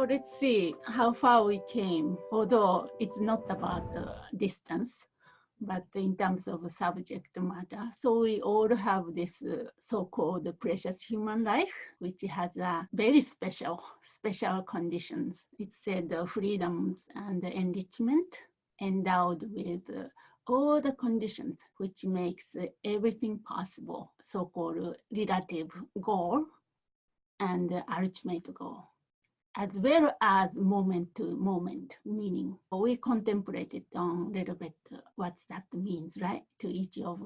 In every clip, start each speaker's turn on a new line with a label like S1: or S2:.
S1: let's see how far we came, although it's not about the distance, but in terms of subject matter. So we all have this so-called precious human life, which has a very special conditions. It said freedoms and enrichment endowed with all the conditions which makes everything possible, so-called relative goal and ultimate goal, as well as moment to moment meaning. We contemplated on a little bit what that means, right? To each of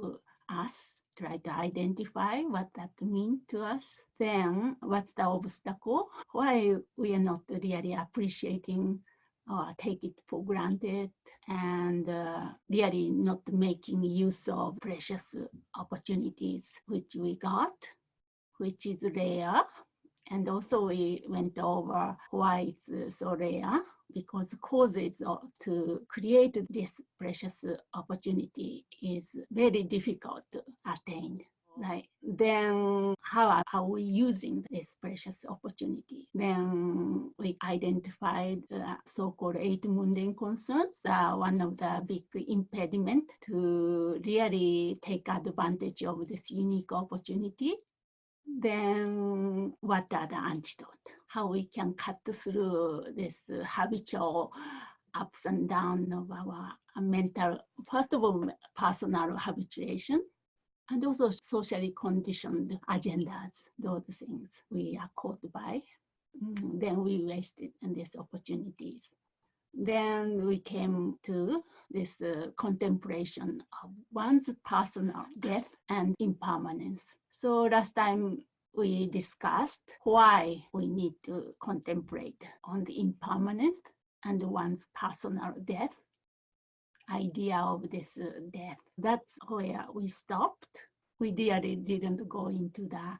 S1: us, try to identify what that means to us. Then what's the obstacle? Why we are not really appreciating or take it for granted and really not making use of precious opportunities which we got, which is rare. And also we went over why it's so rare, because causes to create this precious opportunity is very difficult to attain. Right. Then how are we using this precious opportunity? Then we identified so-called 8 mundane concerns, one of the big impediment to really take advantage of this unique opportunity. Then what are the antidote? How we can cut through this habitual ups and downs of our mental, first of all, personal habituation, and also socially conditioned agendas, those things we are caught by. Then we wasted these opportunities. Then we came to this contemplation of one's personal death and impermanence. So last time we discussed why we need to contemplate on the impermanence and one's personal death, idea of this death. That's where we stopped. We really didn't go into the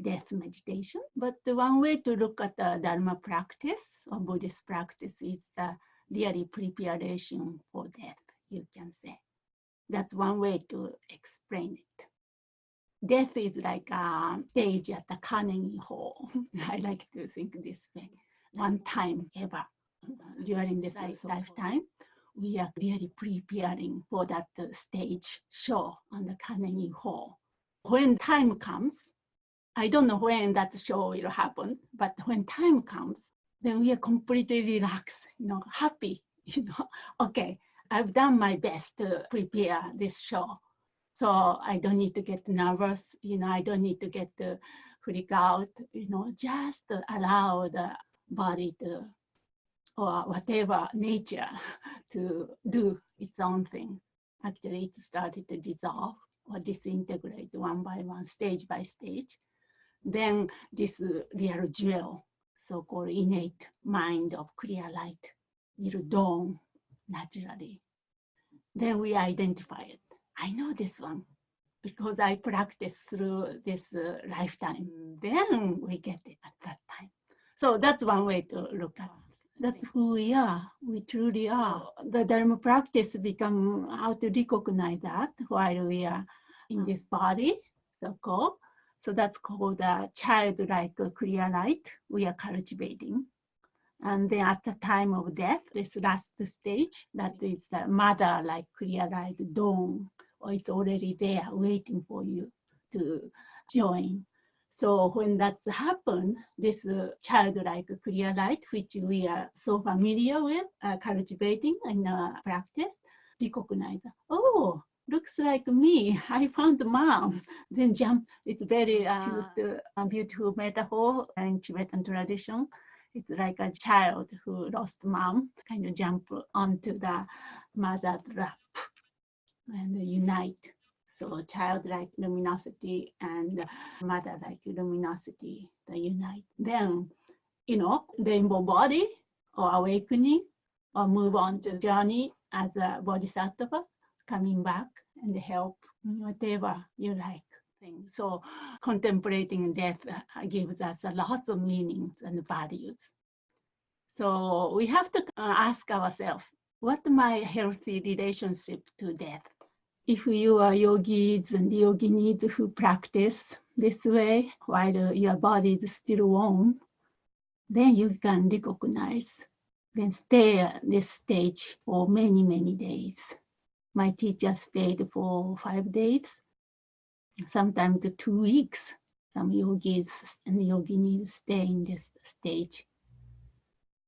S1: death meditation, but the one way to look at the Dharma practice or Buddhist practice is the really preparation for death, you can say. That's one way to explain it. Death is like a stage at the Carnegie Hall. I like to think this way. One time ever during this lifetime, we are really preparing for that stage show on the Carnegie Hall. When time comes, I don't know when that show will happen, but when time comes, then we are completely relaxed, happy, okay, I've done my best to prepare this show. So I don't need to get nervous, I don't need to get freak out, just allow the body to, or whatever nature to do its own thing. Actually, it started to dissolve or disintegrate one by one, stage by stage. Then this real jewel, so-called innate mind of clear light, will dawn naturally. Then we identify it. I know this one because I practiced through this lifetime. Then we get it at that time. So that's one way to look at it. That's who we are. We truly are. The Dharma practice become how to recognize that while we are in this body, so-called. So that's called a childlike clear light we are cultivating. And then at the time of death, this last stage, that is the mother-like clear light dawn, or it's already there waiting for you to join. So when that's happened, this childlike clear light, which we are so familiar with cultivating in our practice, recognize, oh, looks like me, I found mom. Then jump, it's very cute, beautiful metaphor in Tibetan tradition. It's like a child who lost mom, kind of jump onto the mother's lap and unite. So childlike luminosity and mother-like luminosity, they unite. Then, rainbow body or awakening or move on to journey as a bodhisattva, coming back and help whatever you like. So contemplating death gives us a lot of meanings and values. So we have to ask ourselves, what's my healthy relationship to death? If you are yogis and yoginis who practice this way while your body is still warm, then you can recognize, then stay at this stage for many, many days. My teacher stayed for 5 days, sometimes 2 weeks. Some yogis and yoginis stay in this stage.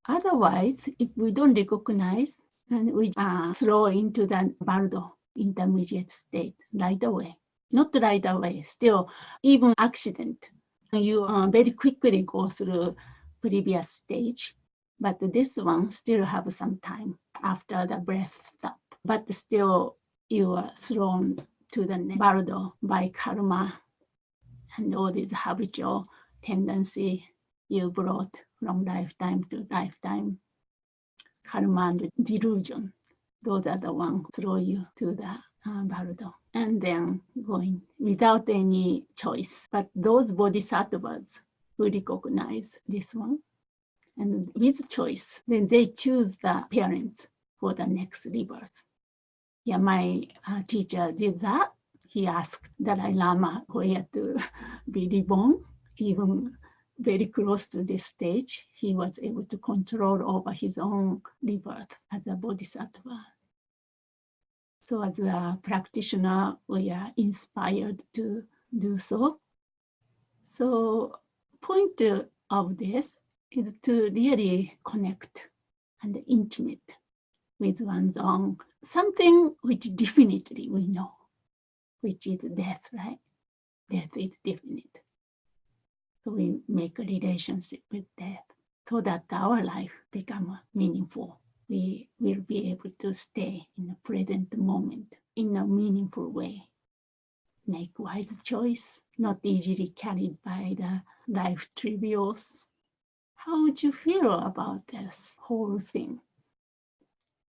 S1: Otherwise, if we don't recognize, and we throw into the bardo, intermediate state, right away. Not right away, still, even accident. You very quickly go through previous stage, but this one still have some time after the breath stop. But still, you are thrown to the bardo by karma and all these habitual tendency you brought from lifetime to lifetime. Karma and delusion, those are the ones throw you to the bardo. And then going without any choice. But those bodhisattvas who recognize this one, and with choice, then they choose the parents for the next rebirth. Yeah, my teacher did that. He asked Dalai Lama where to be reborn. Even very close to this stage, he was able to control over his own rebirth as a bodhisattva. So as a practitioner, we are inspired to do so. So point of this is to really connect and intimate with one's own, something which definitely we know, which is death, right? Death is definite. So we make a relationship with death so that our life becomes meaningful. We will be able to stay in the present moment in a meaningful way. Make wise choice, not easily carried by the life trivials. How would you feel about this whole thing?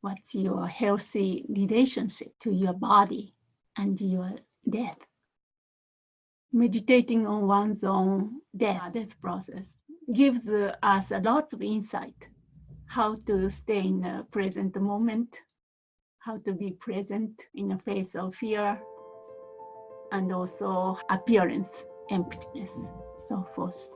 S1: What's your healthy relationship to your body and your death? Meditating on one's own death process gives us a lot of insight how to stay in the present moment, how to be present in the face of fear, and also appearance, emptiness, so forth.